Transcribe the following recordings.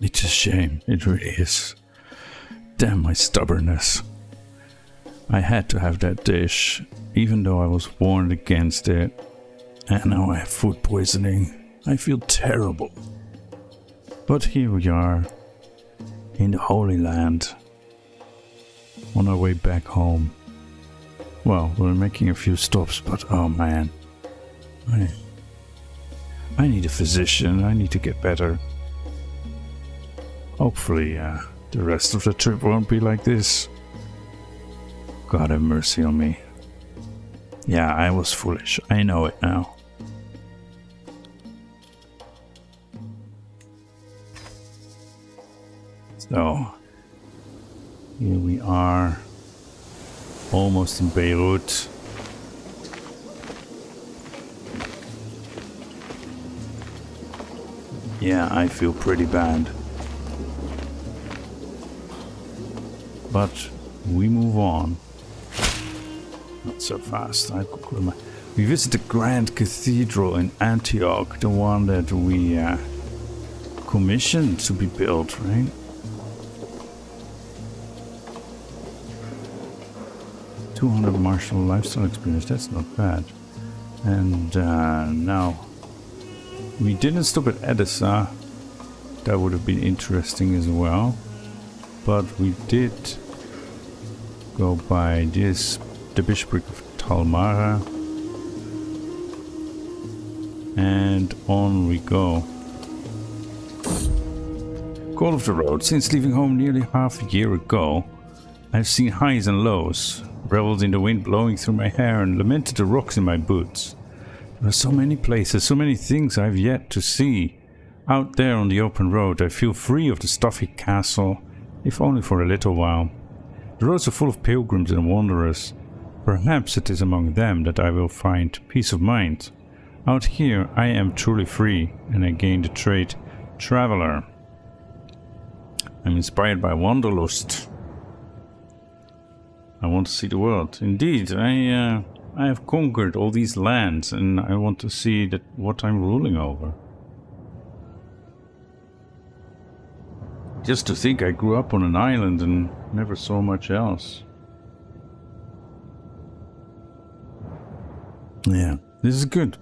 It's a shame, it really is. Damn my stubbornness. I had to have that dish, even though I was warned against it. And now I have food poisoning. I feel terrible. But here we are, in the Holy Land, on our way back home. Well, we're making a few stops, but oh man. I need a physician, I need to get better. Hopefully, the rest of the trip won't be like this. God have mercy on me. Yeah, I was foolish. I know it now. So, here we are. Almost in Beirut. Yeah, I feel pretty bad. But we move on. Not so fast. We visit the Grand Cathedral in Antioch, the one that we commissioned to be built, right? 200 martial lifestyle experience, that's not bad. And now, we didn't stop at Edessa. That would have been interesting as well. But we did go by this, the bishopric of Talmara, and on we go. Call of the road. Since leaving home nearly half a year ago, I've seen highs and lows, reveled in the wind blowing through my hair, and lamented the rocks in my boots. There are so many places, so many things I've yet to see. Out there on the open road, I feel free of the stuffy castle, if only for a little while. The roads are full of pilgrims and wanderers. Perhaps it is among them that I will find peace of mind. Out here I am truly free, and I gain the trait traveler. I'm inspired by wanderlust. I want to see the world. Indeed, I have conquered all these lands, and I want to see what I'm ruling over. Just to think I grew up on an island and never saw much else. Yeah, this is good.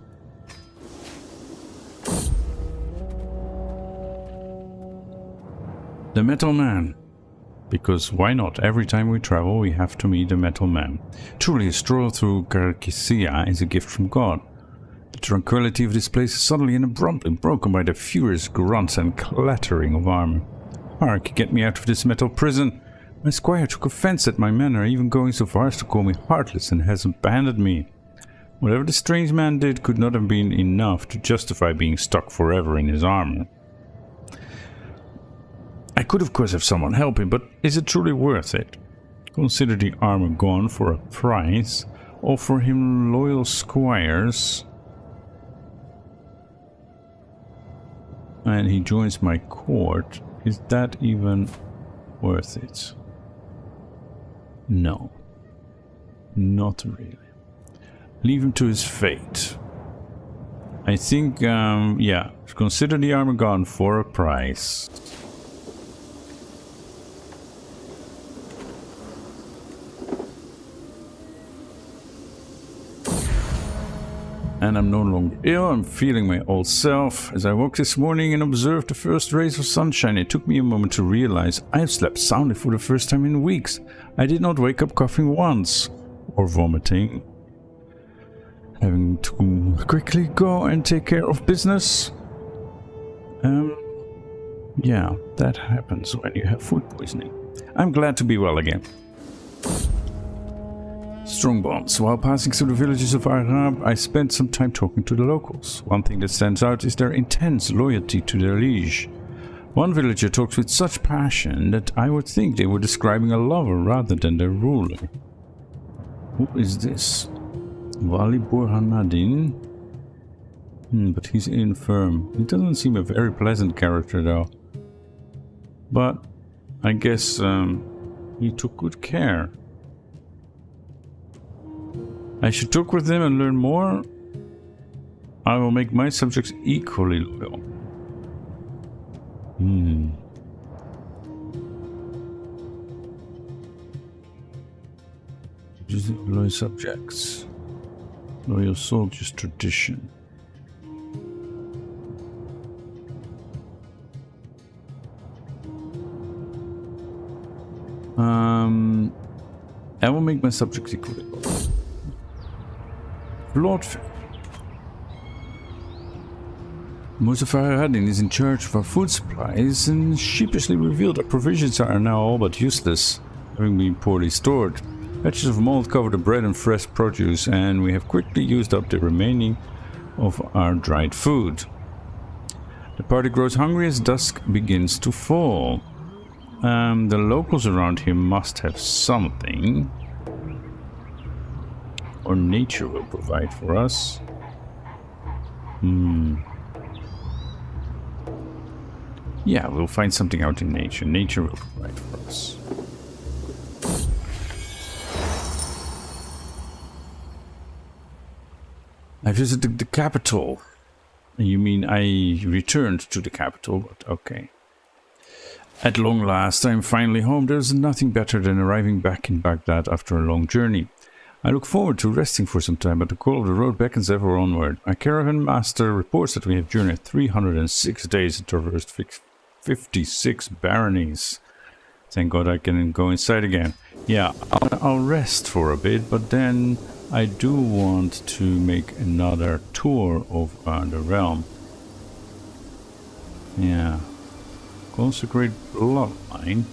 The Metal Man. Because why not? Every time we travel we have to meet the Metal Man. Truly a stroll through Karkisia is a gift from God. The tranquility of this place is suddenly and abruptly broken by the furious grunts and clattering of armor. Hark, get me out of this metal prison! My squire took offense at my manner, even going so far as to call me heartless, and has abandoned me. Whatever the strange man did could not have been enough to justify being stuck forever in his armor. I could of course have someone help him, but is it truly worth it? Consider the armor gone for a price, offer him loyal squires, and he joins my court. Is that even worth it? No. Not really. Leave him to his fate. I think, yeah, consider the armor gone for a price. And I'm no longer ill, I'm feeling my old self. As I woke this morning and observed the first rays of sunshine, it took me a moment to realize I have slept soundly for the first time in weeks. I did not wake up coughing once, or vomiting. Having to quickly go and take care of business. Yeah, that happens when you have food poisoning. I'm glad to be well again. Strong bonds. While passing through the villages of Arab, I spent some time talking to the locals. One thing that stands out is their intense loyalty to their liege. One villager talks with such passion that I would think they were describing a lover rather than their ruler. Who is this? Wali Burhanadin? But he's infirm. He doesn't seem a very pleasant character though. But I guess he took good care. I should talk with them and learn more. I will make my subjects equally loyal. Loyal subjects. Loyal soldiers tradition. I will make my subjects equally. Lord Muzaffar is in charge of our food supplies and sheepishly revealed that provisions are now all but useless, having been poorly stored. Patches of mold cover the bread and fresh produce, and we have quickly used up the remaining of our dried food. The party grows hungry as dusk begins to fall. The locals around here must have something. Or nature will provide for us. Yeah, we'll find something out in nature. Nature will provide for us. I visited the capital. You mean I returned to the capital, but okay. At long last, I am finally home. There's nothing better than arriving back in Baghdad after a long journey. I look forward to resting for some time, but the call of the road beckons ever onward. Our caravan master reports that we have journeyed 306 days and traversed 56 baronies. Thank God I can go inside again. Yeah, I'll rest for a bit, but then I do want to make another tour of the realm. Yeah. Consecrate bloodline.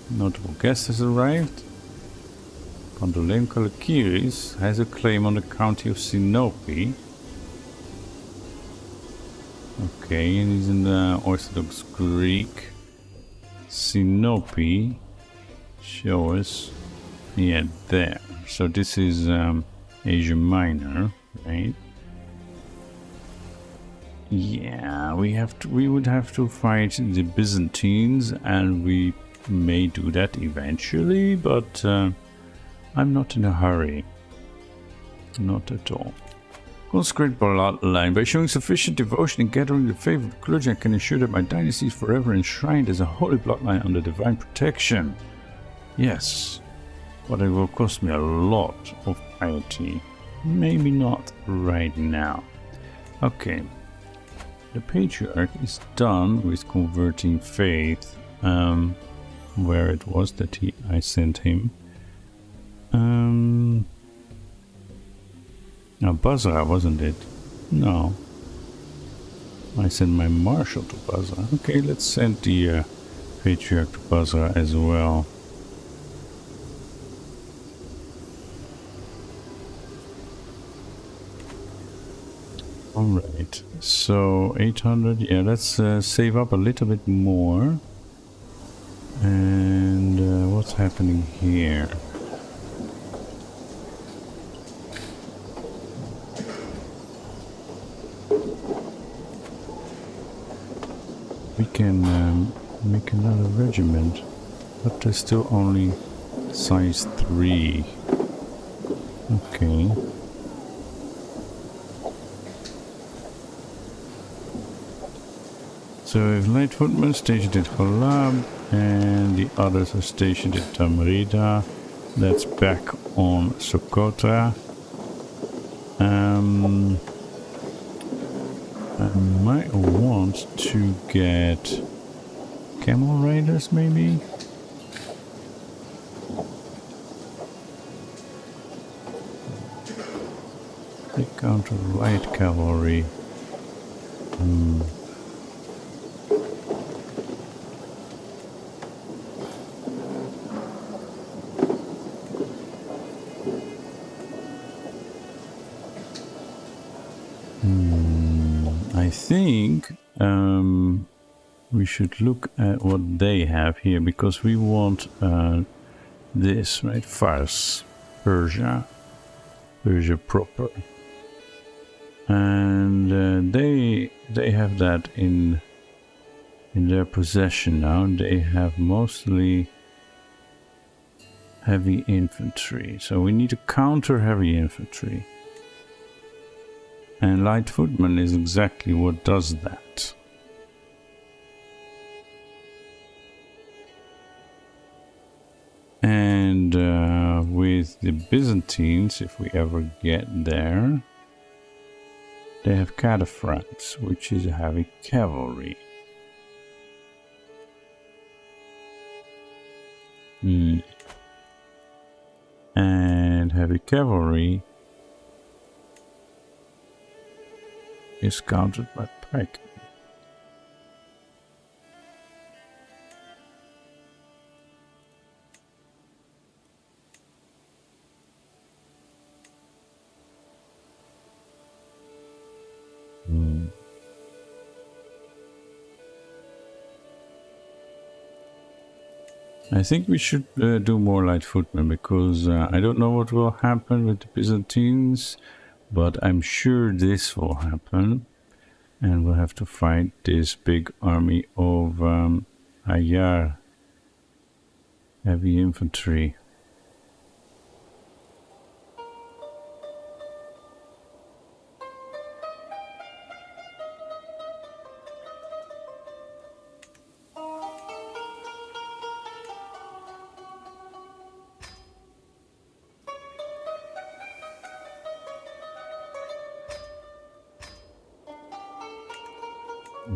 Notable guest has arrived. Condolin Kalakiris has a claim on the county of Sinope. Okay, and he's in the Orthodox Greek. Sinope. Show us. Yeah, there. So this is Asia Minor, right? Yeah, we would have to fight the Byzantines, and we may do that eventually, but I'm not in a hurry. Not at all. Consecrate bloodline. By showing sufficient devotion and gathering the favor of the clergy, I can ensure that my dynasty is forever enshrined as a holy bloodline under divine protection. Yes, but it will cost me a lot of piety. Maybe not right now. Okay. The patriarch is done with converting faith. Where it was that I sent him. Now Basra, wasn't it? No. I sent my marshal to Basra. Okay, let's send the patriarch to Basra as well. Alright, so 800, yeah, let's save up a little bit more. And what's happening here? We can make another regiment, but they're still only size 3. Okay. So we have light footmen stationed at Halab, and the others are stationed at Tamrida. That's back on Socotra. I might want to get camel riders, maybe. They counter light cavalry. I think we should look at what they have here, because we want this, right? Fars, Persia proper, and they have that in their possession now. They have mostly heavy infantry, so we need to counter heavy infantry. And light footman is exactly what does that. And with the Byzantines, if we ever get there, they have cataphracts, which is heavy cavalry. And heavy cavalry is countered by pike. I think we should do more light footmen, because I don't know what will happen with the Byzantines, but I'm sure this will happen, and we'll have to fight this big army of Ayar heavy infantry.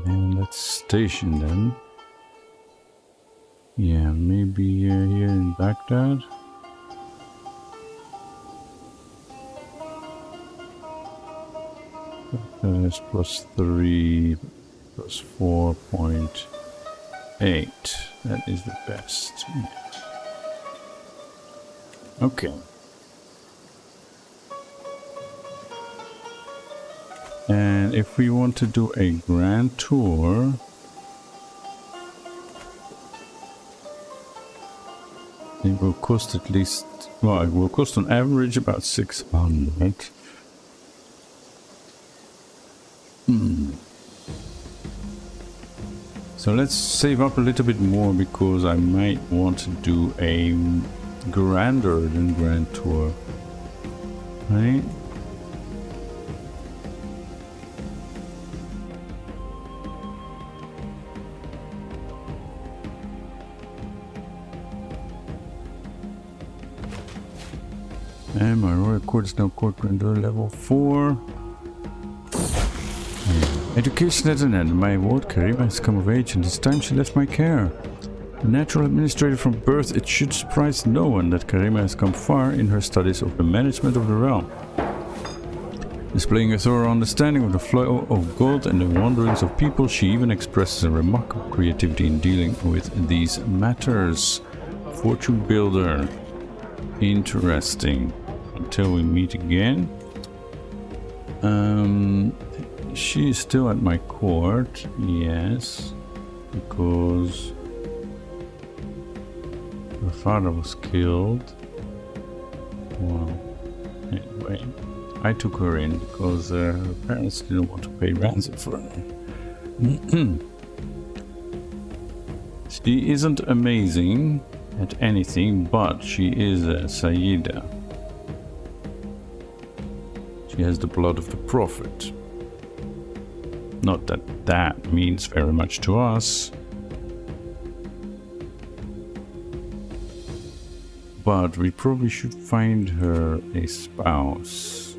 And let's station them. Yeah, maybe here in Baghdad. That's +3, +4.8. That is the best. Okay. And if we want to do a grand tour, it will cost at least, well, it will cost on average about 600. So let's save up a little bit more, because I might want to do a grander than grand tour. Right? And my royal court is now court grandeur level 4. Education at an end. My ward Karima has come of age, and this time she left my care. A natural administrator from birth, it should surprise no one that Karima has come far in her studies of the management of the realm. Displaying a thorough understanding of the flow of gold and the wanderings of people, she even expresses a remarkable creativity in dealing with these matters. Fortune builder. Interesting. Until we meet again. She is still at my court, yes, because her father was killed. Well, anyway, I took her in because her parents didn't want to pay ransom for her. She isn't amazing at anything, but she is a Sayyida. She has the blood of the Prophet. Not that that means very much to us, but we probably should find her a spouse.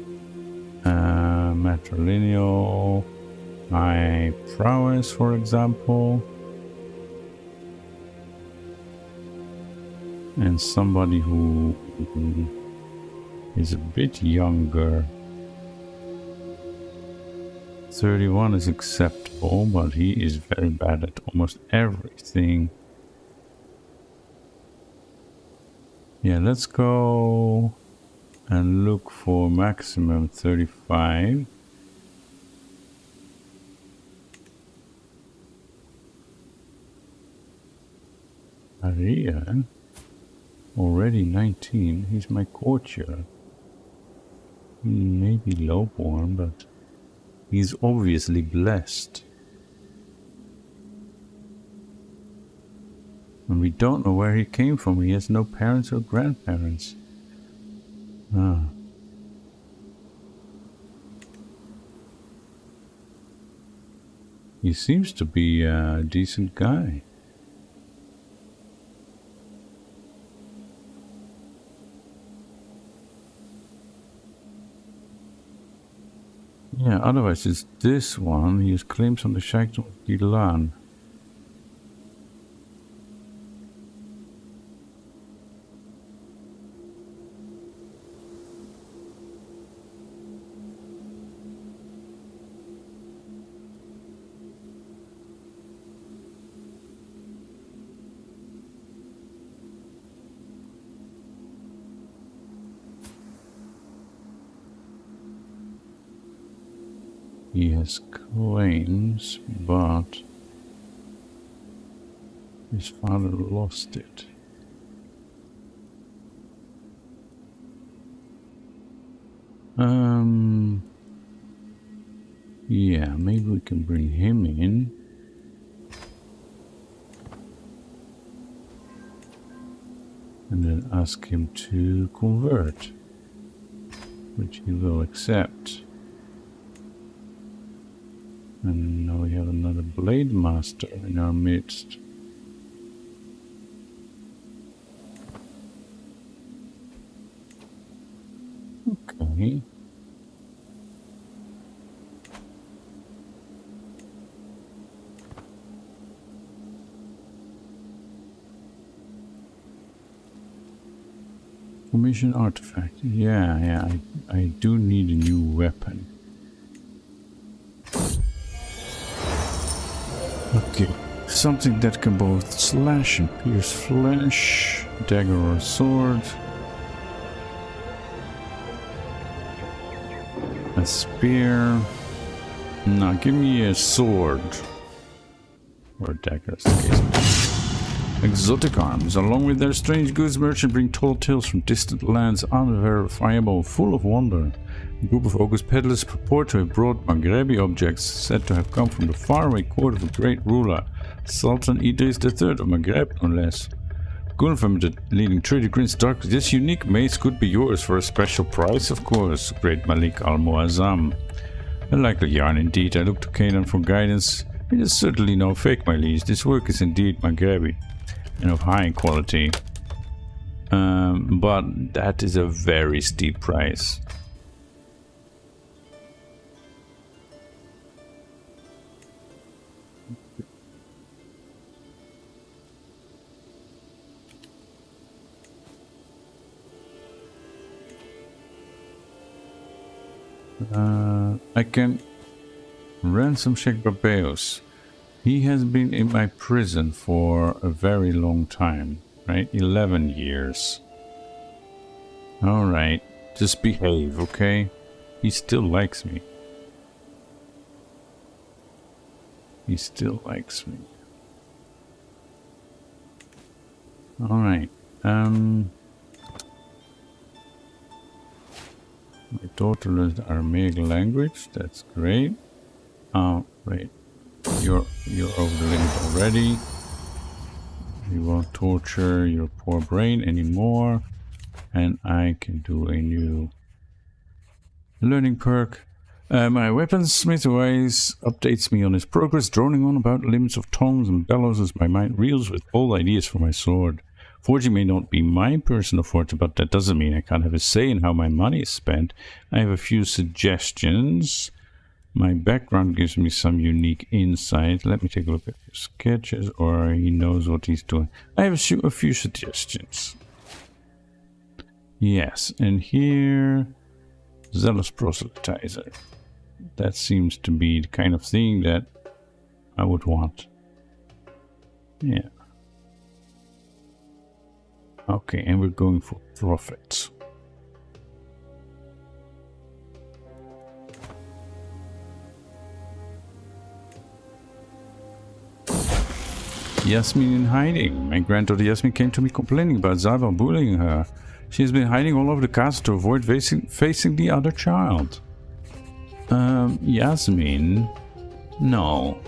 Matrilineal, high prowess, for example, and somebody who is a bit younger. 31 is acceptable, but he is very bad at almost everything. Yeah, let's go and look for maximum 35. Aria, already 19. He's my courtier. He may be lowborn, but he's obviously blessed. And we don't know where he came from. He has no parents or grandparents. Ah. He seems to be a decent guy. Yeah, otherwise it's this one. He has claims on the Shackle of Gilan. He has claims, but his father lost it. Yeah, maybe we can bring him in. And then ask him to convert, which he will accept. And now we have another Blade Master in our midst. Okay. Commission artifact. Yeah, I do need a new weapon. Okay, something that can both slash and pierce flesh, dagger or sword. A spear. Now give me a sword. Or a dagger, as the case may be. Exotic arms, along with their strange goods merchant, bring tall tales from distant lands, unverifiable, full of wonder. A group of August peddlers purport to have brought Maghrebi objects said to have come from the faraway court of a great ruler, Sultan Idris III of Maghreb, no less. Gulfam, the leading trader, grins darkly. This unique mace could be yours for a special price, of course, great Malik al-Muazzam. A likely yarn indeed. I look to Canaan for guidance. It is certainly no fake, my liege. This work is indeed Maghrebi, and of high quality. But that is a very steep price. I can ransom Sheikh Barbeos. He has been in my prison for a very long time, right? 11 years. Alright, just behave, okay? He still likes me. He still likes me. Alright, my daughter learns the Aramaic language, that's great. Oh, wait. You're over the limit already. We won't torture your poor brain anymore. And I can do a new learning perk. My weaponsmith always updates me on his progress, droning on about limits of tongues and bellows as my mind reels with old ideas for my sword. Forging may not be my personal forte, but that doesn't mean I can't have a say in how my money is spent. I have a few suggestions. My background gives me some unique insight. Let me take a look at your sketches, or he knows what he's doing. I have a few suggestions. Yes, and here, zealous proselytizer. That seems to be the kind of thing that I would want. Yeah. Okay, and we're going for profit. Yasmin in hiding. My granddaughter Yasmin came to me complaining about Zaba bullying her. She has been hiding all over the castle to avoid facing the other child. Yasmin? No,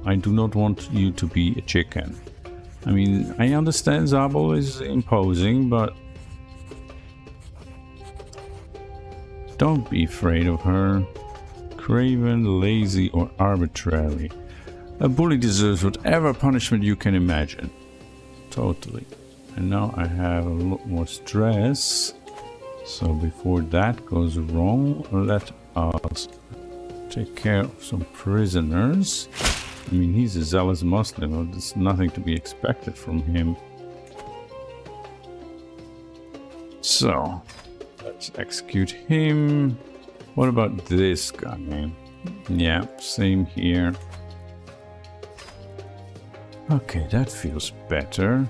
I do not want you to be a chicken. I mean, I understand Zabul is imposing, but don't be afraid of her. Craven, lazy, or arbitrary. A bully deserves whatever punishment you can imagine. Totally. And now I have a lot more stress. So before that goes wrong, let us take care of some prisoners. I mean, he's a zealous Muslim, there's nothing to be expected from him. So, let's execute him. What about this guy? Yeah, same here. Okay, that feels better.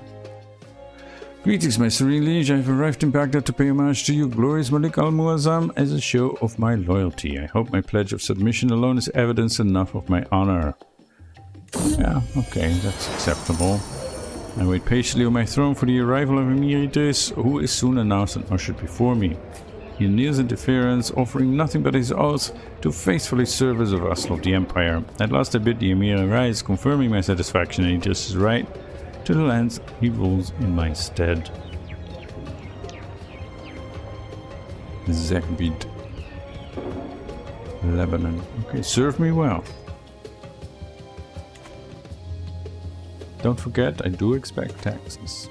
Greetings, my serene liege. I have arrived in Baghdad to pay homage to you, glorious Malik al-Muazzam, as a show of my loyalty. I hope my pledge of submission alone is evidence enough of my honor. Yeah, okay, that's acceptable. I wait patiently on my throne for the arrival of Emir, who is soon announced and ushered before me. He kneels in deference, offering nothing but his oath to faithfully serve as a vassal of the Empire. At last I bid the Emir arise, confirming my satisfaction and Idris' right to the lands he rules in my stead. Zeyd, Lebanon. Okay, serve me well. Don't forget, I do expect taxes.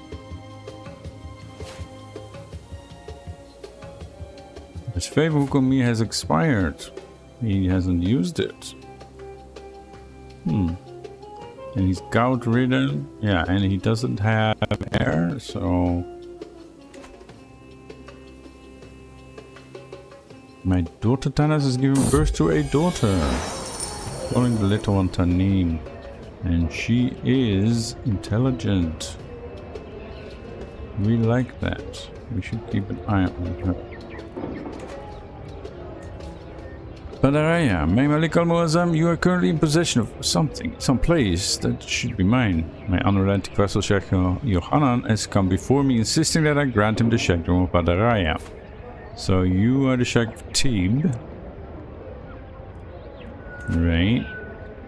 His favor Youkhanna has expired. He hasn't used it. And he's gout ridden. Yeah, and he doesn't have heir, so... My daughter Tanas is giving birth to a daughter. Calling the little one Tanim. And she is intelligent. We like that. We should keep an eye on her. Ksitiraja, my Malik al-Muazzam, you are currently in possession of something, some place that should be mine. My unrelenting vassal Sheikh Youkhanna has come before me, insisting that I grant him the Sheikhdom of Ksitiraja. So you are the Sheikh of Thebe. Right.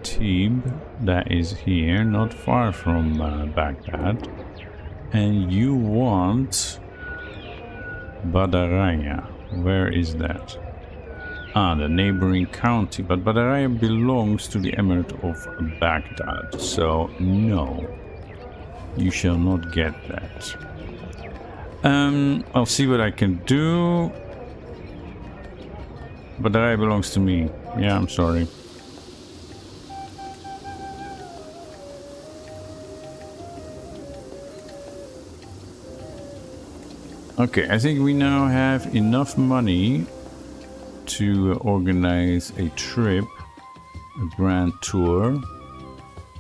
Thebe, that is here, not far from Baghdad. And you want Ksitiraja. Where is that? Ah, the neighboring county, but Ksitiraja belongs to the Emirate of Baghdad, so no, you shall not get that. I'll see what I can do. Ksitiraja belongs to me. Yeah, I'm sorry. Okay, I think we now have enough money to organize a trip, a grand tour,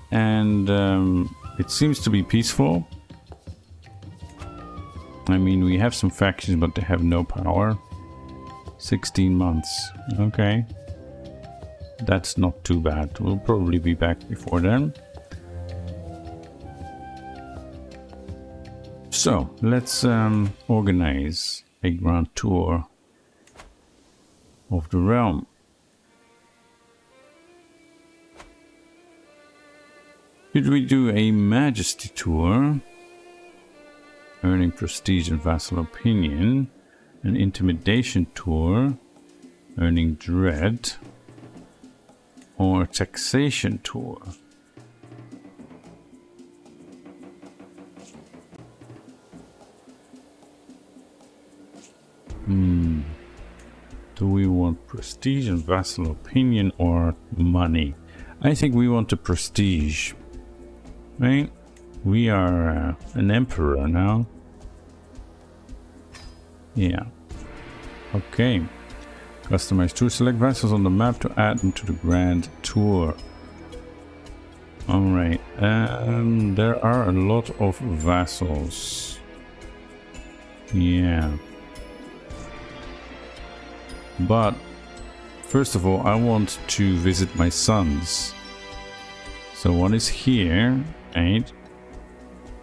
and it seems to be peaceful. I mean, we have some factions, but they have no power. 16 months. Okay, that's not too bad. We'll probably be back before then. So let's organize a grand tour of the realm. Should we do a majesty tour, earning prestige and vassal opinion, an intimidation tour, earning dread, or taxation tour? Do we want prestige and vassal opinion or money? I think we want the prestige. Right? We are an emperor now. Yeah. Okay. Customize tour. Select vassals on the map to add them to the grand tour. Alright. There are a lot of vassals. Yeah. But first of all, I want to visit my sons. So one is here, right?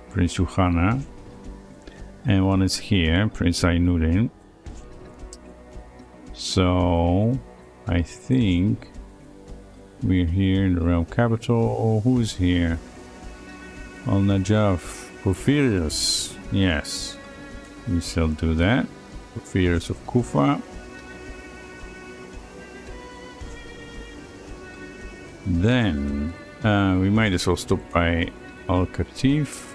Prince Youkhanna. And one is here, Prince Ainuddin. So I think we're here in the realm capital. Oh, who is here? Al-Najaf. Porphyrios. Yes. We shall do that. Porphyrios of Kufa. Then we might as well stop by Al-Katif,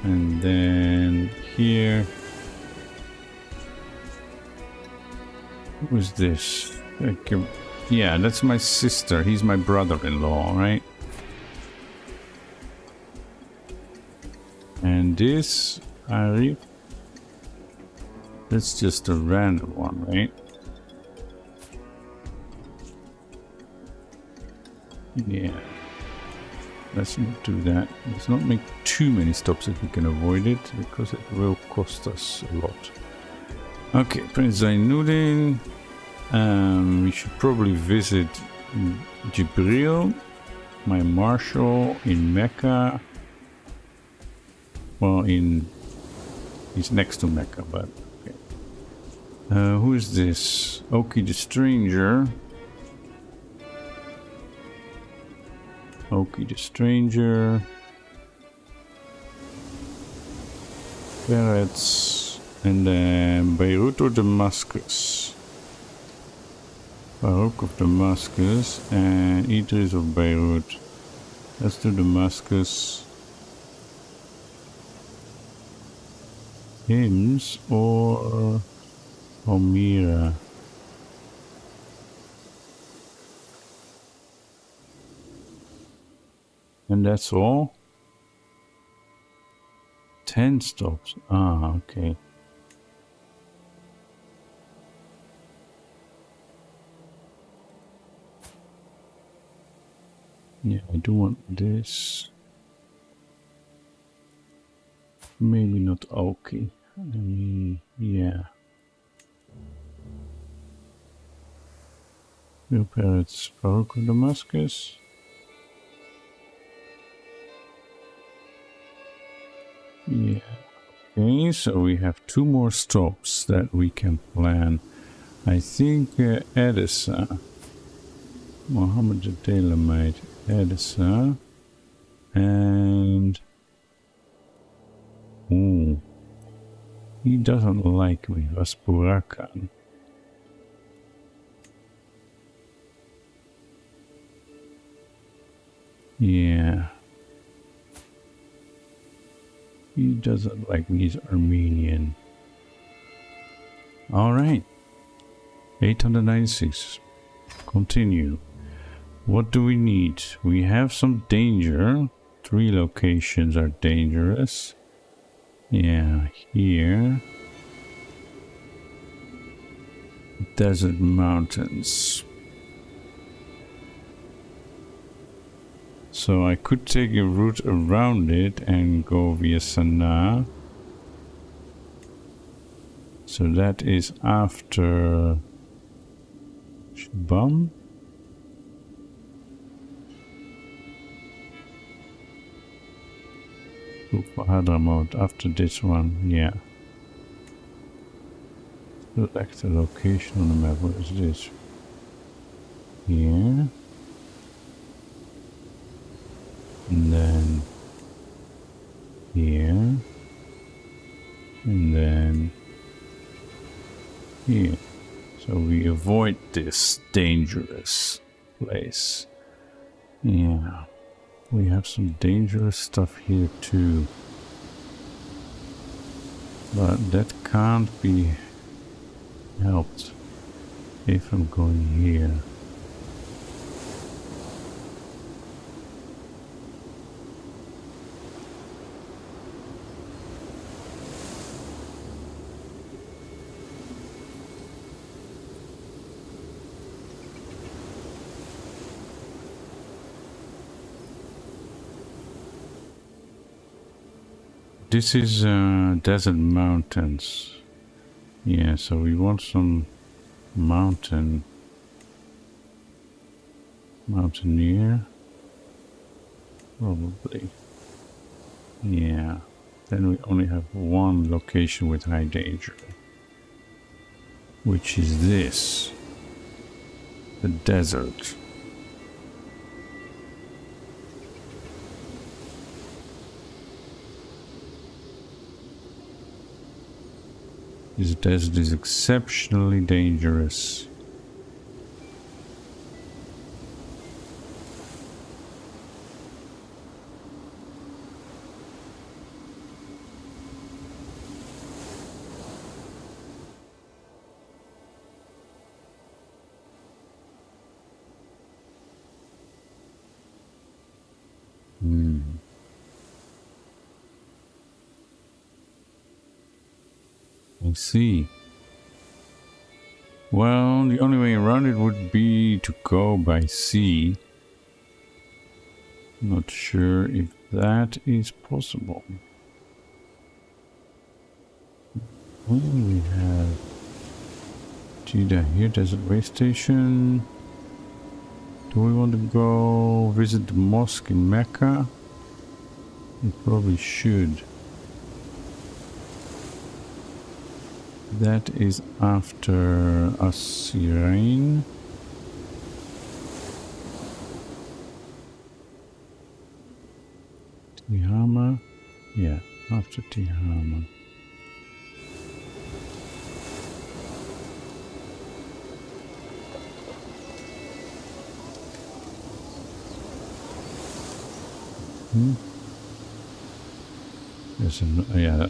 and then here, who is this? Yeah, that's my sister. He's my brother-in-law, right? And this, Arif, that's just a random one, right? Yeah. Let's not do that. Let's not make too many stops if we can avoid it, because it will cost us a lot. Okay, Prince Zainuddin. We should probably visit Jibril, my marshal in Mecca. Well, he's next to Mecca, but okay. Who is this? Oki the Stranger. Oki the Stranger. Peretz. And then Beirut or Damascus. Farouk of Damascus and Idris of Beirut. Let's do Damascus. Hims or Omira. And that's all? 10 stops. Ah, okay. Yeah, I do want this. Maybe not Oki. Yeah. Real Parrots, Farouk of Damascus. Yeah. Okay, so we have 2 more stops that we can plan. I think Edessa. Mohammed the Tailor-Made. Edessa. And... ooh. He doesn't like me. Vaspurakan. Yeah. He doesn't like me. He's Armenian. Alright. 896. Continue. What do we need? We have some danger. 3 locations are dangerous. Yeah, here. Desert mountains. So I could take a route around it and go via Sanaa. So that is after Shibam. For Hadramaut after this one, yeah. Select a location on the map. What is this? Here. And then here. And then here. So we avoid this dangerous place. Yeah. We have some dangerous stuff here too. But that can't be helped if I'm going here. This is desert mountains. Yeah, so we want some mountaineer. Probably. Yeah. Then we only have 1 location with high danger. Which is this. The desert. This desert is exceptionally dangerous. I see. Well, the only way around it would be to go by sea. Not sure if that is possible. Well, we have Jeddah here, there's a way station. Do we want to go visit the mosque in Mecca? We probably should. That is after Assyrian. Tihama? Yeah, after Tihama. There's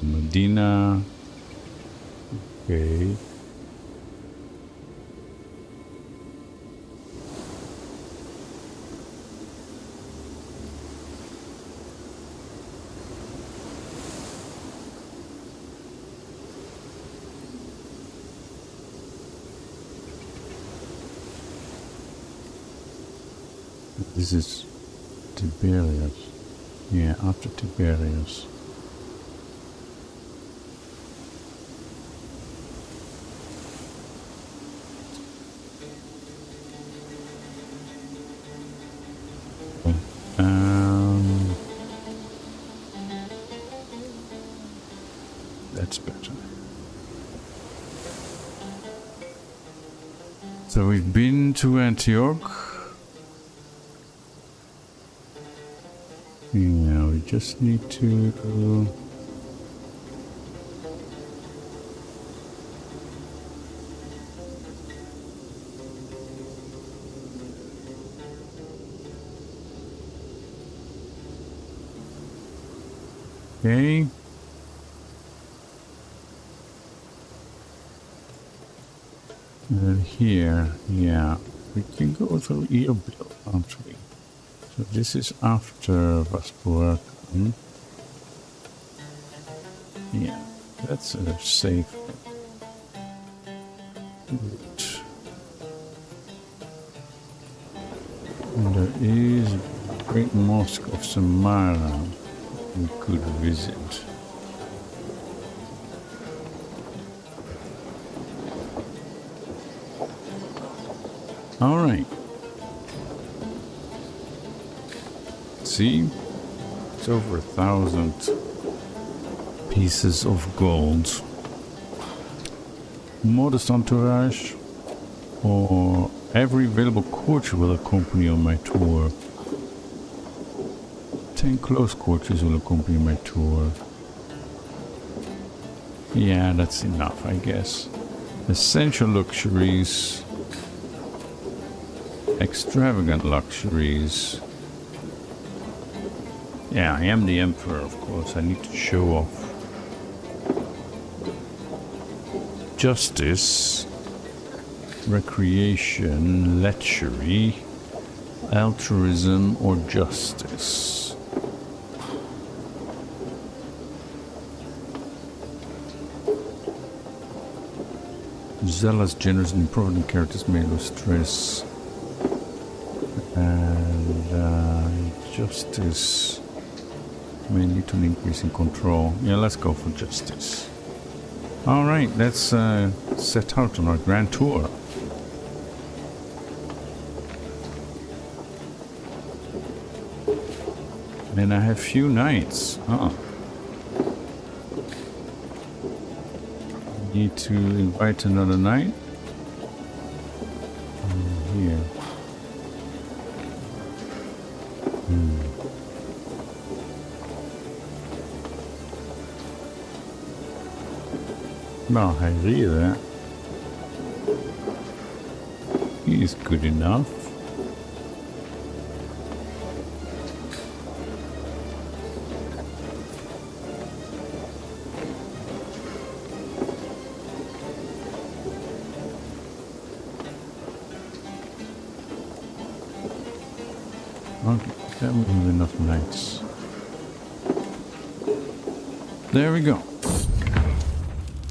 Medina. Okay. This is Tiberias. Yeah, after Tiberias. That's better. So we've been to Antioch. Yeah, we just need to... Okay. And here, yeah, we can go through Erbil, actually. So this is after Vaspura. Yeah, that's a safe route. And there is Great Mosque of Samarra we could visit. All right. See, it's over 1,000 pieces of gold. Modest entourage, or every available courtier will accompany on my tour. 10 close courtiers will accompany my tour. Yeah, that's enough, I guess. Essential luxuries. Extravagant luxuries. Yeah, I am the emperor, of course. I need to show off. Justice. Recreation. Lechery. Altruism or justice. Zealous, generous, and improvident characters may lose stress. And justice may lead to an increase in control. Yeah, let's go for justice. Alright, let's set out on our grand tour. And I have few knights. Need to invite another knight. Here. Nou, hij rieden. He is good enough. Okay. That would be enough nights. There we go.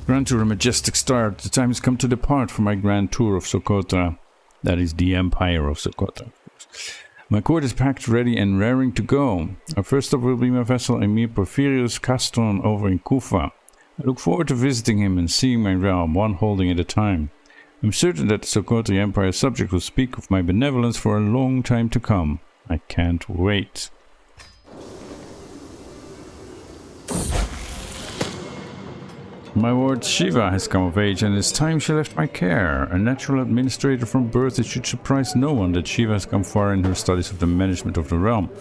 Grand Tour, a majestic start. The time has come to depart for my grand tour of Socotra. That is the Empire of Socotra. My court is packed, ready and raring to go. Our first stop will be my vassal Emir Porphyrios Castron over in Kufa. I look forward to visiting him and seeing my realm, one holding at a time. I'm certain that the Socotra Empire subject will speak of my benevolence for a long time to come. I can't wait. My ward Shiva has come of age, and it's time she left my care. A natural administrator from birth, it should surprise no one that Shiva has come far in her studies of the management of the realm.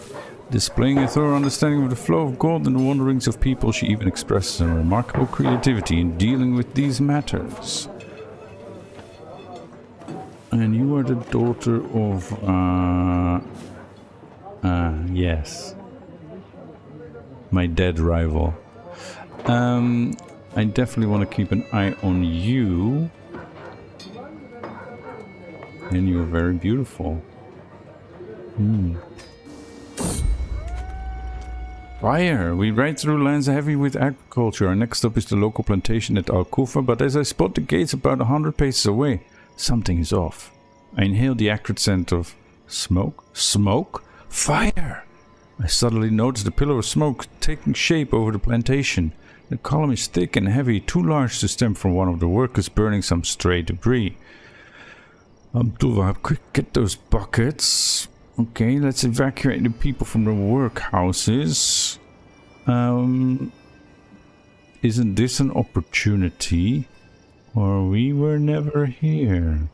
Displaying a thorough understanding of the flow of gold and the wanderings of people, she even expresses a remarkable creativity in dealing with these matters. And you are the daughter of... yes. My dead rival. I definitely want to keep an eye on you. And you're very beautiful. Fire! We ride through lands heavy with agriculture. Our next stop is the local plantation at Al Kufa, but as I spot the gates about 100 paces away, something is off. I inhale the acrid scent of smoke. Smoke? Fire! I suddenly notice the pillar of smoke taking shape over the plantation. The column is thick and heavy, too large to stem from one of the workers burning some stray debris. Quick, get those buckets. Okay, let's evacuate the people from the workhouses. Isn't this an opportunity? Or we were never here.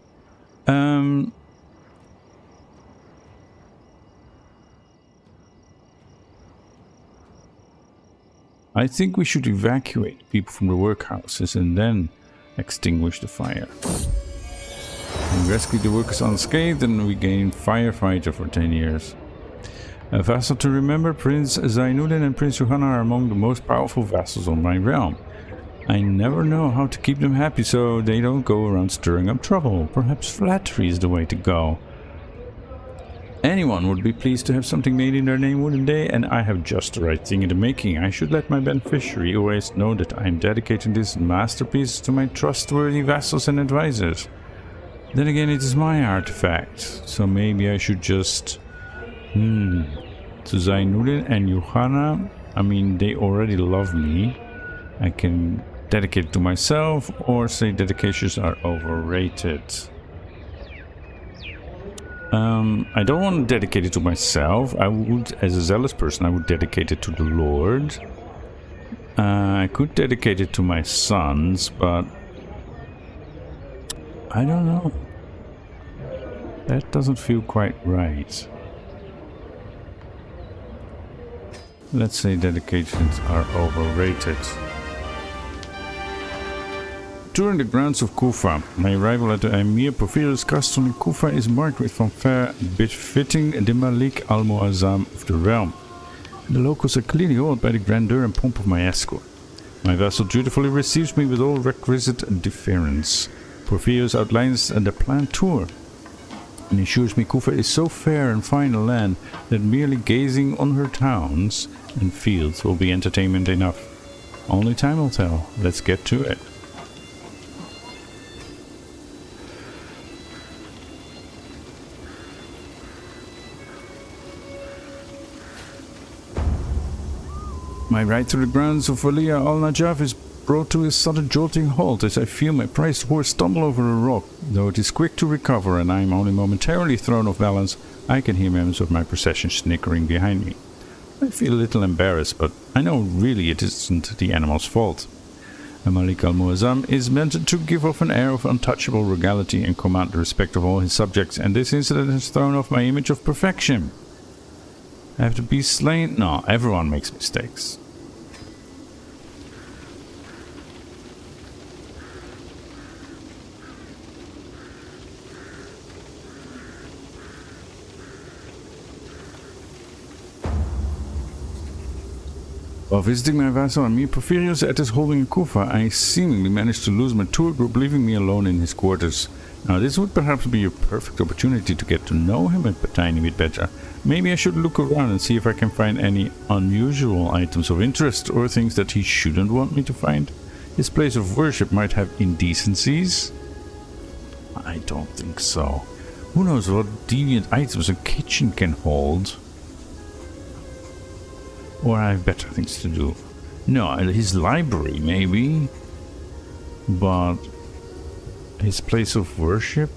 I think we should evacuate people from the workhouses and then extinguish the fire. We rescue the workers unscathed and we gain firefighter for 10 years. A vassal to remember, Prince Zainuddin and Prince Youkhanna are among the most powerful vassals on my realm. I never know how to keep them happy so they don't go around stirring up trouble. Perhaps flattery is the way to go. Anyone would be pleased to have something made in their name, wouldn't they? And I have just the right thing in the making. I should let my beneficiary always know that I am dedicating this masterpiece to my trustworthy vassals and advisors. Then again, it is my artifact, so maybe I should just... To Zainuddin and Youkhanna, I mean, they already love me. I can dedicate it to myself, or say dedications are overrated. I don't want to dedicate it to myself. I would, as a zealous person, I would dedicate it to the Lord. I could dedicate it to my sons, but I don't know. That doesn't feel quite right. Let's say dedications are overrated. Touring the grounds of Kufa, my arrival at the Emir Porphyrios Castle in Kufa is marked with fanfare befitting the Malik al-Muazzam of the realm. The locals are clearly awed by the grandeur and pomp of my escort. My vassal dutifully receives me with all requisite deference. Porphyrios outlines the planned tour and assures me Kufa is so fair and fine a land that merely gazing on her towns and fields will be entertainment enough. Only time will tell. Let's get to it. My ride through the grounds of Waliya al-Najaf is brought to a sudden jolting halt as I feel my prized horse stumble over a rock. Though it is quick to recover and I am only momentarily thrown off balance, I can hear members of my procession snickering behind me. I feel a little embarrassed, but I know really it isn't the animal's fault. A Malik al-Muazzam is meant to give off an air of untouchable regality and command the respect of all his subjects, and this incident has thrown off my image of perfection. I have to be slain? No, everyone makes mistakes. While visiting my vassal Emir Porphyrios at his holding in Kufa, I seemingly managed to lose my tour group, leaving me alone in his quarters. Now this would perhaps be a perfect opportunity to get to know him a tiny bit better. Maybe I should look around and see if I can find any unusual items of interest or things that he shouldn't want me to find. His place of worship might have indecencies. I don't think so. Who knows what deviant items a kitchen can hold? Or I have better things to do. No, his library maybe. But his place of worship?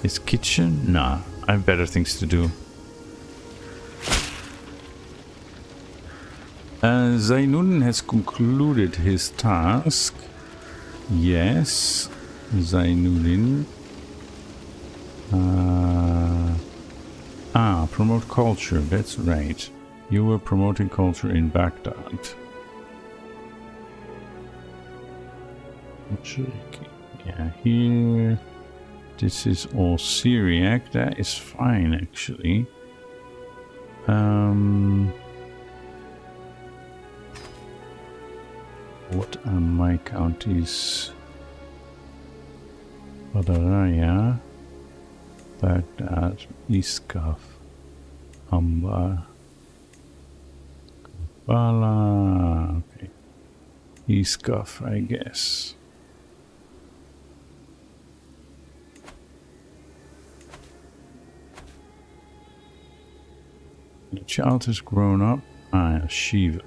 His kitchen? Nah, I have better things to do. Zainuddin has concluded his task. Yes, Zainuddin. Promote culture, that's right. You were promoting culture in Baghdad. Yeah, here. This is all Syriac. That is fine, actually. What are my counties? Badaraya, Baghdad, Iskaf, Ambar, Bala. Okay. Iskaf, I guess. The child has grown up. Shiva.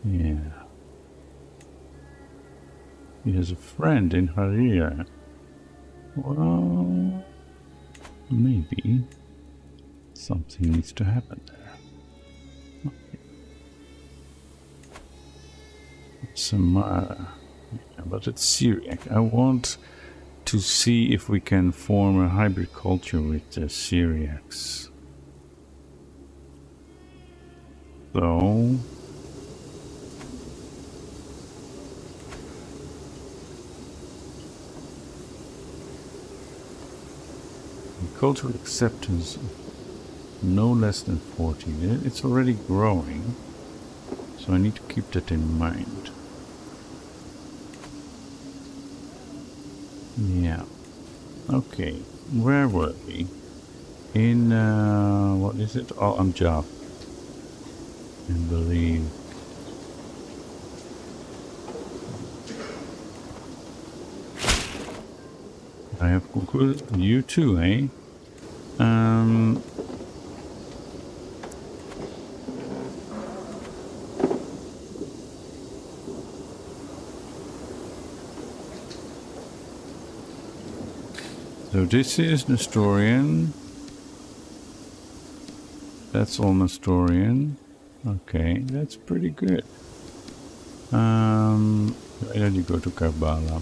Yeah. He has a friend in Harira. Well, maybe something needs to happen there. Okay. Samara. Yeah, but it's Syriac. I want to see if we can form a hybrid culture with the Syriacs. So cultural acceptance no less than 40. It's already growing, so I need to keep that in mind. Yeah. Okay, where were we? In what is it? Oh, Amjad. I believe. I have concluded. You too, eh? So this is Nestorian. That's all Nestorian. Okay, that's pretty good. Why don't you go to Karbala?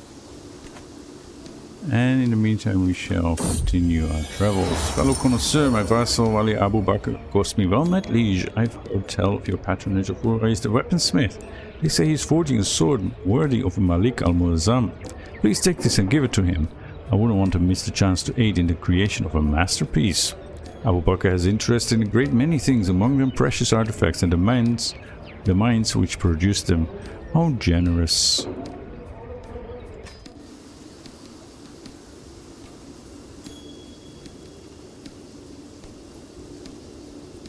And in the meantime, we shall continue our travels. Fellow connoisseur, my vassal Wali Abu Bakr cost me well met liege. I've heard tell of your patronage of Ura is the weaponsmith. They say he's forging a sword worthy of Malik al-Muazzam. Please take this and give it to him. I wouldn't want to miss the chance to aid in the creation of a masterpiece. Abu Bakr has interest in a great many things, among them precious artifacts and the mines which produce them. How generous.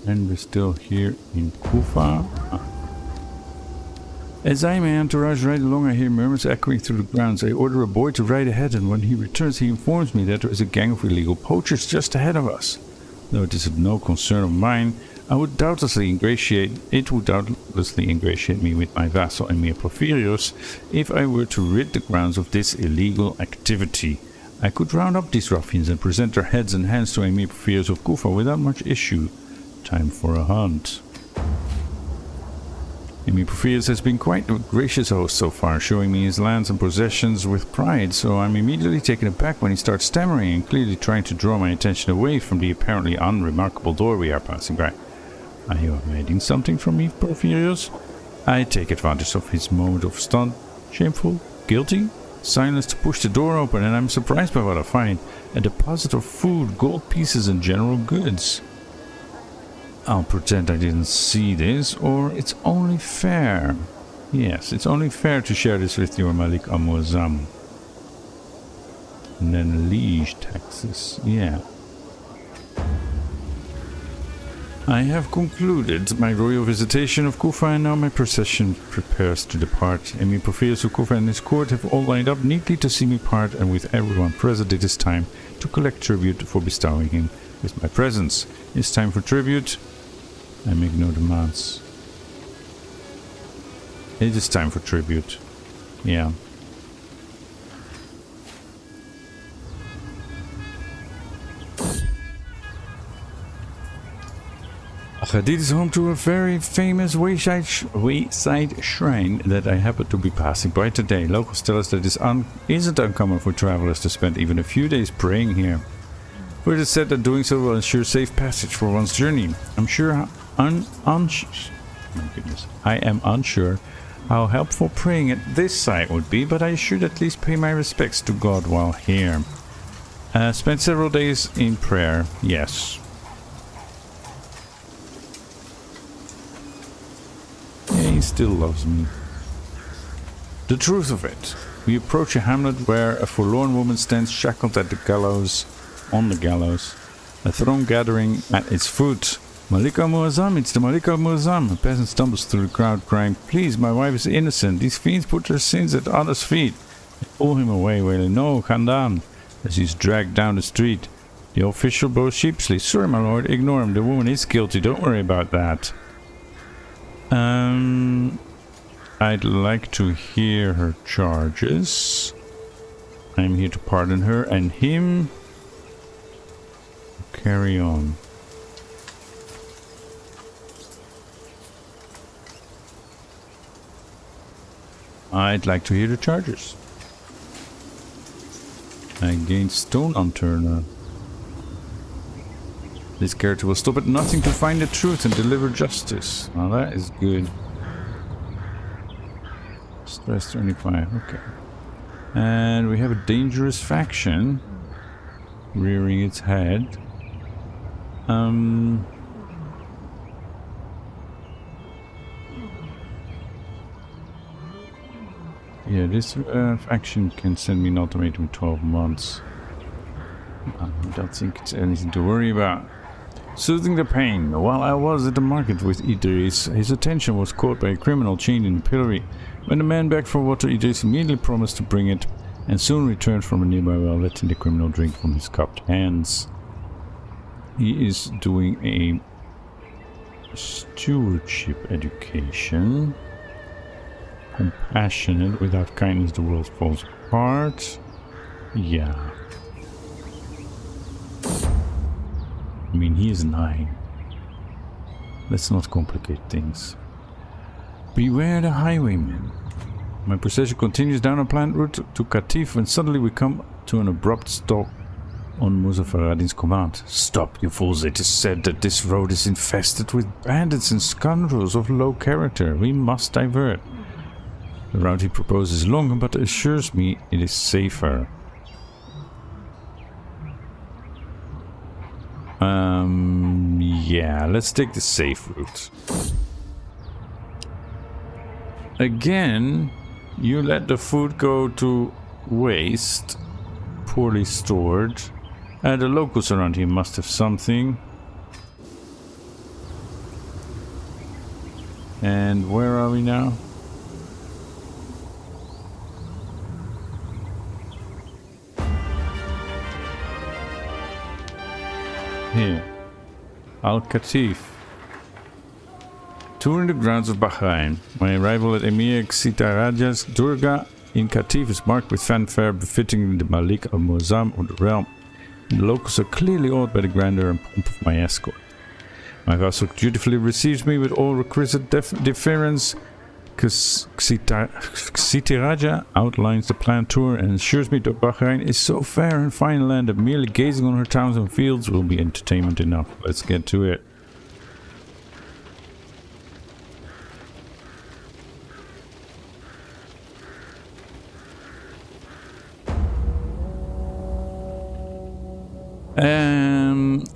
And we're still here in Kufa. As I and my entourage ride along, I hear murmurs echoing through the grounds. I order a boy to ride ahead, and when he returns, he informs me that there is a gang of illegal poachers just ahead of us. Though it is of no concern of mine, it would doubtlessly ingratiate me with my vassal Emir Porphyrios if I were to rid the grounds of this illegal activity. I could round up these ruffians and present their heads and hands to Emir Porphyrios of Kufa without much issue. Time for a hunt. Emir Porphyrios has been quite a gracious host so far, showing me his lands and possessions with pride, so I'm immediately taken aback when he starts stammering and clearly trying to draw my attention away from the apparently unremarkable door we are passing by. Are you hiding something from me, Porphyrios? I take advantage of his moment of stun. Shameful? Guilty? Silence to push the door open, and I'm surprised by what I find. A deposit of food, gold pieces, and general goods. I'll pretend I didn't see this, or it's only fair. Yes, it's only fair to share this with your Malik Al-Muazzam. And then liege taxes, yeah. I have concluded my royal visitation of Kufa, and now my procession prepares to depart. Emir Porphyrios of Kufa and his court have all lined up neatly to see me part, and with everyone present it is time to collect tribute for bestowing him with my presence. It's time for tribute. I make no demands. It is time for tribute. Yeah. Hadid is home to a very famous wayside shrine that I happen to be passing by today. Locals tell us that it isn't uncommon for travelers to spend even a few days praying here. For it is said that doing so will ensure safe passage for one's journey. I am unsure how helpful praying at this site would be, but I should at least pay my respects to God while here. Spent several days in prayer, yes. He still loves me. The truth of it. We approach a hamlet where a forlorn woman stands shackled at the gallows, on the gallows, a throng gathering at its foot. Malik Al-Muazzam, it's the Malik Al-Muazzam. A peasant stumbles through the crowd crying, "Please, my wife is innocent. These fiends put their sins at others' feet." They pull him away, wailing, "No, Khandan," as he's dragged down the street. The official bows sheepishly, "Sorry, my lord, ignore him. The woman is guilty. Don't worry about that." I'd like to hear her charges. I'm here to pardon her and him. Carry on. I'd like to hear the charges. I gained stone unturned. This character will stop at nothing to find the truth and deliver justice. Now that is good. Stress 25, okay. And we have a dangerous faction rearing its head. Yeah, this faction can send me an ultimatum in 12 months. I don't think it's anything to worry about. Soothing the pain. While I was at the market with Idris, his attention was caught by a criminal chained in a pillory. When the man begged for water, Idris immediately promised to bring it, and soon returned from a nearby well, letting the criminal drink from his cupped hands. He is doing a stewardship education. Compassionate. Without kindness, the world falls apart. Yeah. I mean, he is 9. Let's not complicate things. Beware the highwaymen. My procession continues down a planned route to Qatif when suddenly we come to an abrupt stop on Muzaffaradin's command. "Stop, you fools. It is said that this road is infested with bandits and scoundrels of low character. We must divert." The route he proposes is longer, but assures me it is safer. Yeah, let's take the safe route. Again, you let the food go to waste. Poorly stored. The locals around here must have something. And where are we now? Here. Al-Qatif. Touring the grounds of Bahrain. My arrival at Emir Ksitiraja's Durga in Qatif is marked with fanfare befitting the Malik Al-Muazzam of the realm. The locals are clearly awed by the grandeur and pomp of my escort. My vassal dutifully receives me with all requisite deference. Ksitiraja outlines the planned tour and assures me that Bahrain is so fair and fine a land that merely gazing on her towns and fields will be entertainment enough. Let's get to it.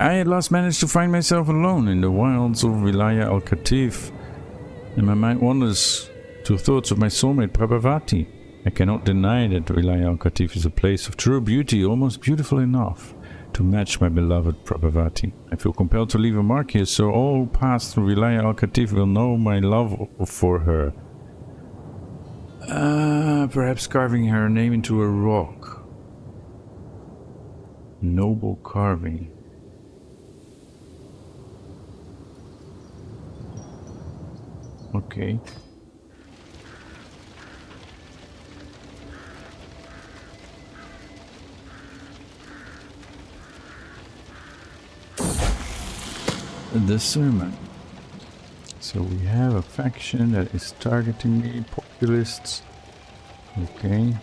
I at last managed to find myself alone in the wilds of Wilaya Al-Qatif, and my mind wanders to thoughts of my soulmate Prabhavati. I cannot deny that Vilayah al-Qatif is a place of true beauty, almost beautiful enough to match my beloved Prabhavati. I feel compelled to leave a mark here, so all who pass through Vilayah al-Qatif will know my love for her. Perhaps carving her name into a rock. Noble carving. Okay. The sermon. So we have a faction that is targeting me, populists. Okay.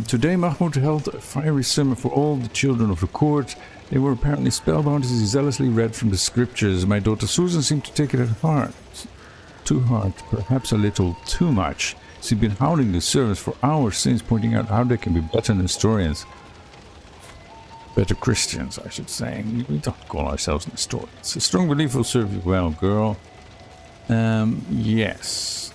Today Mahmoud held a fiery sermon for all the children of the court. They were apparently spellbound as he zealously read from the scriptures. My daughter Susan seemed to take it at heart. Too hard, perhaps a little too much. She's been hounding the servants for hours since, pointing out how they can be better Nestorians. Better Christians, I should say. We don't call ourselves Nestorians. A strong belief will serve you well, girl. Yes.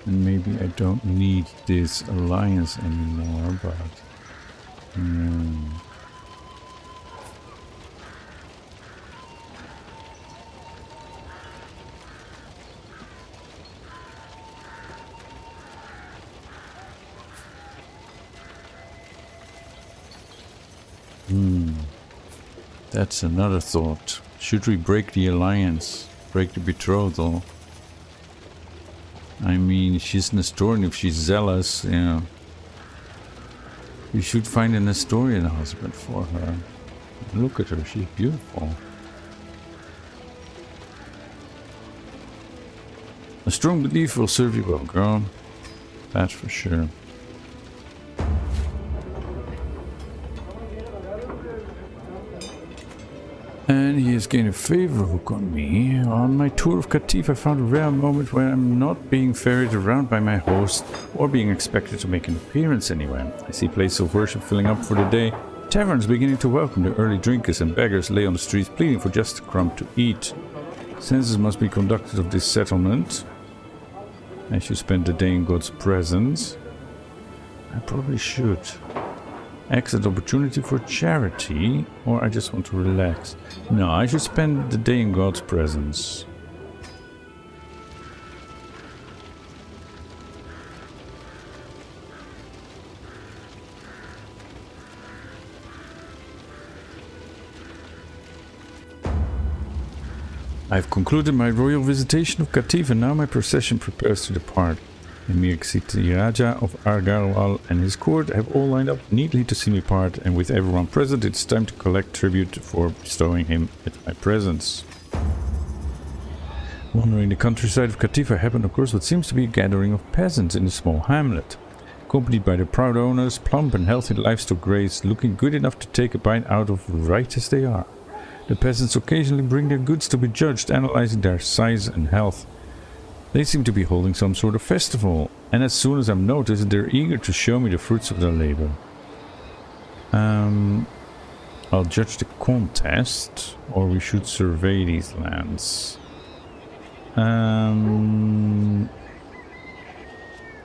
And maybe I don't need this alliance anymore, but... That's another thought. Should we break the alliance? Break the betrothal? I mean, she's Nestorian. If she's zealous, yeah. We should find a Nestorian husband for her. Look at her, she's beautiful. A strong belief will serve you well, girl. That's for sure. And he has gained a favor hook on me. On my tour of Qatif, I found a rare moment where I'm not being ferried around by my host or being expected to make an appearance anywhere. I see places of worship filling up for the day, taverns beginning to welcome the early drinkers, and beggars lay on the streets pleading for just a crumb to eat. Census must be conducted of this settlement. I should spend the day in God's presence. I probably should. Excellent opportunity for charity, or I just want to relax. No, I should spend the day in God's presence. I've concluded my royal visitation of Qatif, and now my procession prepares to depart. Emir Ksitiraja of Argarwal and his court have all lined up neatly to see me part, and with everyone present, it's time to collect tribute for bestowing him with my presence. Wandering the countryside of Qatif, I happen across what seems to be a gathering of peasants in a small hamlet. Accompanied by their proud owners, plump and healthy livestock graze, looking good enough to take a bite out of right as they are. The peasants occasionally bring their goods to be judged, analyzing their size and health. They seem to be holding some sort of festival, and as soon as I'm noticed, they're eager to show me the fruits of their labor. I'll judge the contest, or we should survey these lands.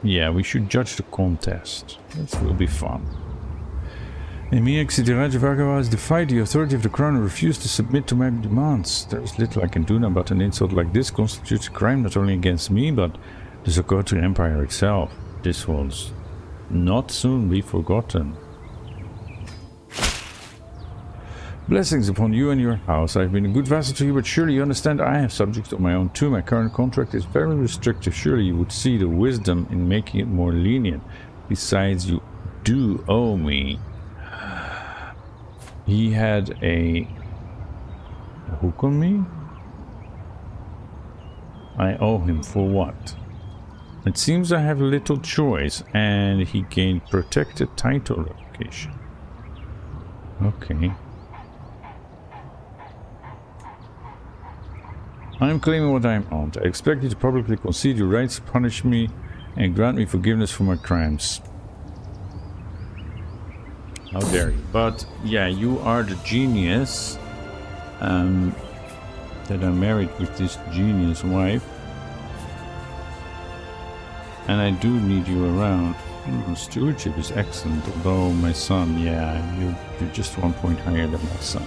Yeah, we should judge the contest. This will be fun. Emir Ksitiraja of Argawa has defied the authority of the crown and refused to submit to my demands. There is little I can do now, but an insult like this constitutes a crime not only against me, but the Socotra Empire itself. This will not soon be forgotten. Blessings upon you and your house. I've been a good vassal to you, but surely you understand I have subjects of my own too. My current contract is very restrictive. Surely you would see the wisdom in making it more lenient. Besides, you do owe me. He had a hook on me? I owe him for what? It seems I have little choice, and he gained protected title revocation. Okay. I am claiming what I am owed. I expect you to publicly concede your rights to punish me and grant me forgiveness for my crimes. How dare you? But yeah, you are the genius that I'm married with this genius wife. And I do need you around. Stewardship is excellent, although my son, yeah, you're just 1 point higher than my son.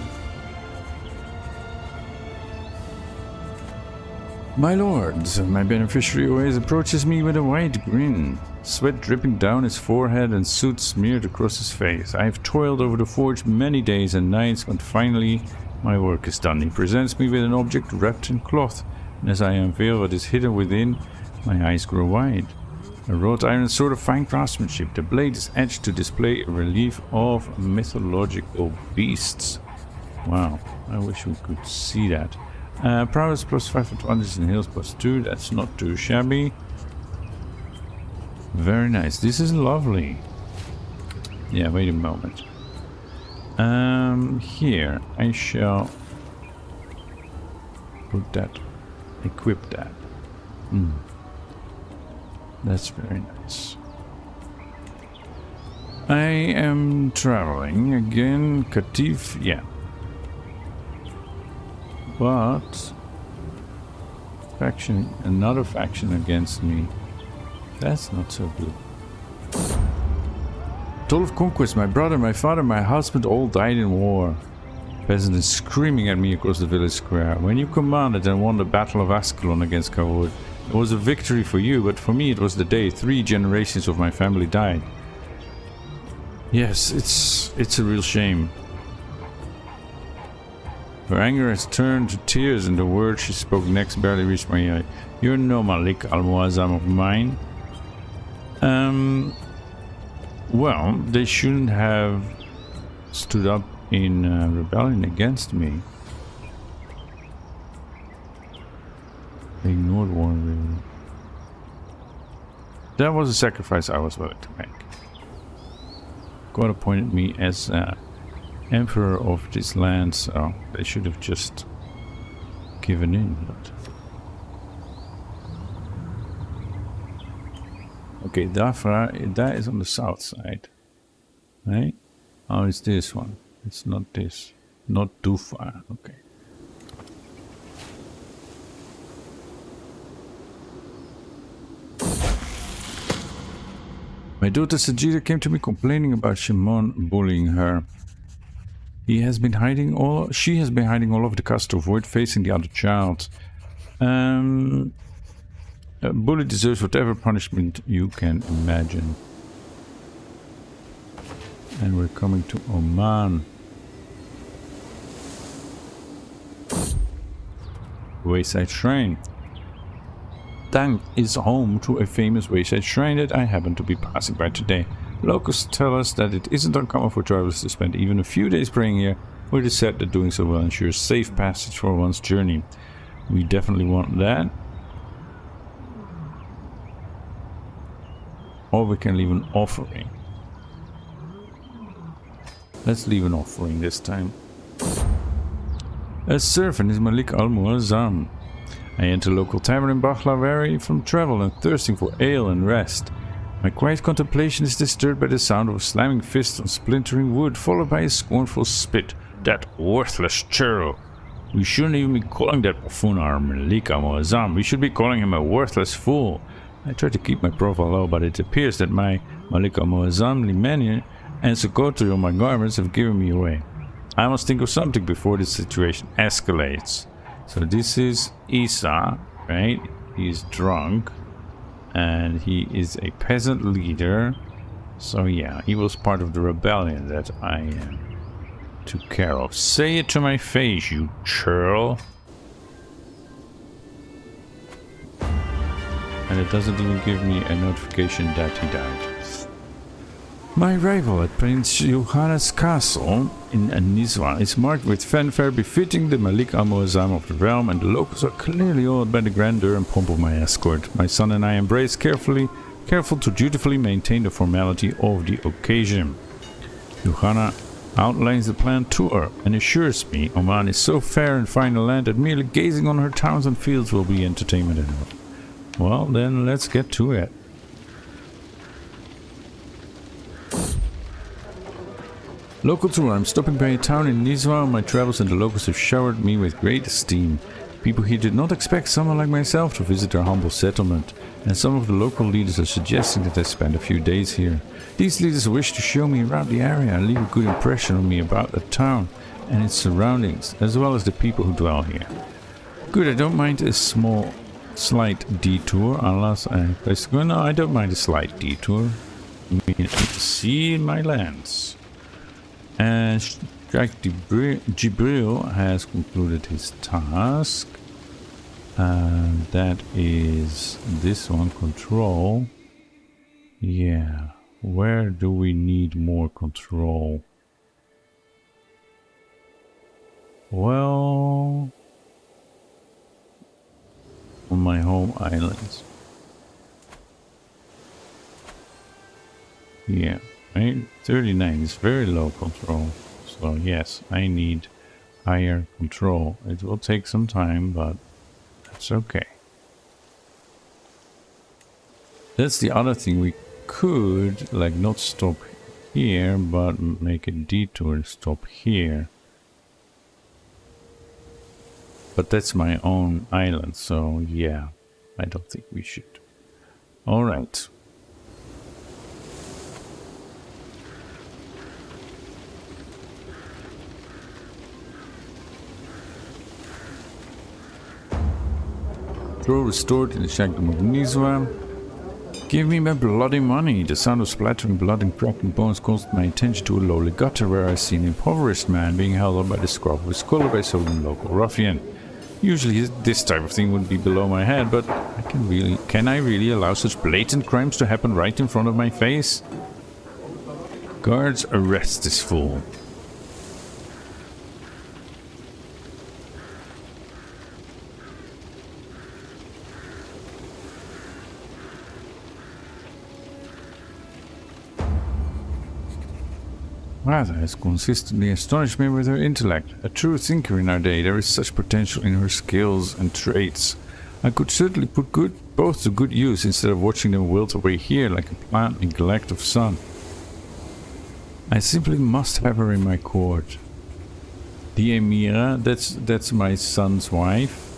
My lord, my beneficiary always approaches me with a wide grin, sweat dripping down his forehead and soot smeared across his face. I have toiled over the forge many days and nights, but finally my work is done. He presents me with an object wrapped in cloth, and as I unveil what is hidden within, my eyes grow wide. A wrought iron sword of fine craftsmanship. The blade is edged to display a relief of mythological beasts. Wow, I wish we could see that. Prowess plus 5 advantage and heals plus 2. That's not too shabby. Very nice. This is lovely. Yeah, wait a moment. Here I shall put that, equip that. That's very nice. I am traveling again. Katif, yeah. But faction, another faction against me. That's not so good. Toll of conquest. My brother, my father, my husband all died in war. Peasant is screaming at me across the village square. When you commanded and won the Battle of Ascalon against Kavod, it was a victory for you, but for me it was the day 3 generations of my family died. Yes, it's a real shame. Her anger has turned to tears, and the words she spoke next barely reached my ear. You're no Malik al-Muazzam of mine. Well, they shouldn't have stood up in rebellion against me. They ignored one really. That was a sacrifice I was willing to make. God appointed me as emperor of this land, so they should have just given in. But okay, Dafra, that is on the south side, right? Oh, it's this one. It's not this. Not too far. Okay. My daughter Sajida came to me complaining about Shimon bullying her. She has been hiding all over the castle to avoid facing the other child. A bully deserves whatever punishment you can imagine. And we're coming to Oman. Wayside Shrine. Tang is home to a famous wayside shrine that I happen to be passing by today. Locals tell us that it isn't uncommon for travelers to spend even a few days praying here, but it is said that doing so will ensure safe passage for one's journey. We definitely want that. Or we can leave an offering. Let's leave an offering this time. A servant is Malik al-Muazzam. I enter a local tavern in Baghla weary from travel and thirsting for ale and rest. My quiet contemplation is disturbed by the sound of a slamming fist on splintering wood, followed by a scornful spit. That worthless churl! We shouldn't even be calling that buffoon our Malik al-Muazzam. We should be calling him a worthless fool. I try to keep my profile low, but it appears that my Malik al-Muazzam, Limania, and Socotra on my garments have given me away. I must think of something before this situation escalates. So this is Isa, right? He's drunk. And he is a peasant leader. So yeah, he was part of the rebellion that I took care of. Say it to my face, you churl. And it doesn't even give me a notification that he died. My arrival at Prince Youkhanna's castle in Nizwa is marked with fanfare befitting the Malik al-Muazzam of the realm, and the locals are clearly awed by the grandeur and pomp of my escort. My son and I embrace careful to dutifully maintain the formality of the occasion. Youkhanna outlines the planned tour and assures me Oman is so fair and fine a land that merely gazing on her towns and fields will be entertainment enough. Well, then let's get to it. Local tour. I'm stopping by a town in Nizwa on my travels, and the locals have showered me with great esteem. People here did not expect someone like myself to visit their humble settlement, and some of the local leaders are suggesting that I spend a few days here. These leaders wish to show me around the area and leave a good impression on me about the town and its surroundings, as well as the people who dwell here. Good, I don't mind a slight detour, unless I place to go. No, I don't mind a slight detour. I mean, I need to see my lands. And Jibril has concluded his task. That is this one, control. Yeah, where do we need more control? Well, on my home island. Yeah, right? 39 is very low control. So yes, I need higher control. It will take some time, but that's okay. That's the other thing. We could, like, not stop here, but make a detour, stop here. But that's my own island, so yeah, I don't think we should. Alright. Control restored in the Shackdom of Nizwa. Give me my bloody money. The sound of splattering blood and cracking bones calls my attention to a lowly gutter where I see an impoverished man being held up by the scruff of his collar by some local ruffian. Usually this type of thing would be below my head, but can I really allow such blatant crimes to happen right in front of my face? Guards, arrest this fool. Radha has consistently astonished me with her intellect. A true thinker in our day, there is such potential in her skills and traits. I could certainly put both to good use instead of watching them wilt away here like a plant neglect of sun. I simply must have her in my court. The emir, that's my son's wife?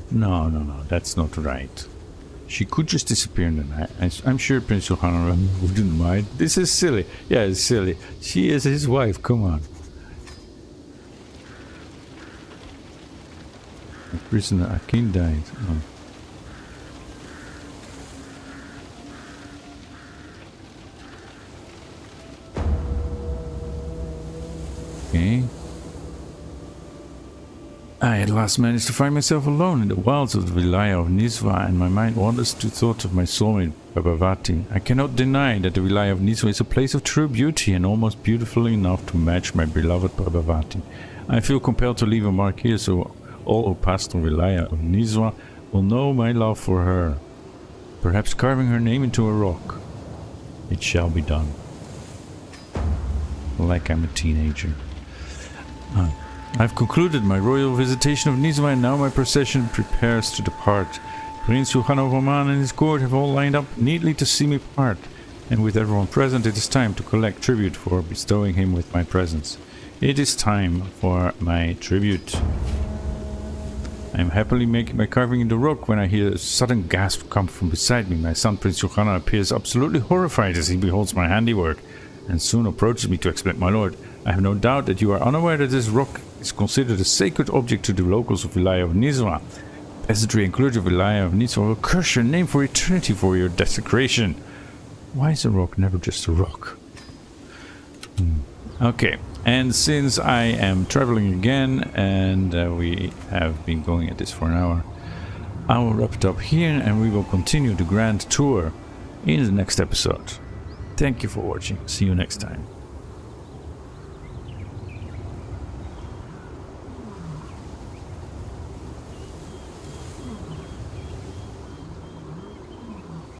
No, that's not right. She could just disappear in the night. I'm sure Prince Youkhanna wouldn't mind. This is silly. Yeah, it's silly. She is his wife, come on. The prisoner Akin died. Oh. Okay. I at last managed to find myself alone in the wilds of the Vilayah of Nizwa, and my mind wanders to thoughts of my soulmate, Bhabhavati. I cannot deny that the Vilayah of Nizwa is a place of true beauty, and almost beautiful enough to match my beloved Bhabhavati. I feel compelled to leave a mark here, so all who pass through Vilayah of Nizwa will know my love for her. Perhaps carving her name into a rock. It shall be done. Like I'm a teenager. I've concluded my royal visitation of Nizwa, and now my procession prepares to depart. Prince Youkhanna of Oman and his court have all lined up neatly to see me part, and with everyone present it is time to collect tribute for bestowing him with my presence. It is time for my tribute. I am happily making my carving in the rock when I hear a sudden gasp come from beside me. My son Prince Youkhanna appears absolutely horrified as he beholds my handiwork, and soon approaches me to explain, "My lord, I have no doubt that you are unaware that this rock is considered a sacred object to the locals of Vilayah of Nizwa. Peasantry and clergy of Vilayah of Nizwa will curse your name for eternity for your desecration." Why is a rock never just a rock? Okay, and since I am traveling again, and we have been going at this for an hour, I will wrap it up here, and we will continue the grand tour in the next episode. Thank you for watching. See you next time.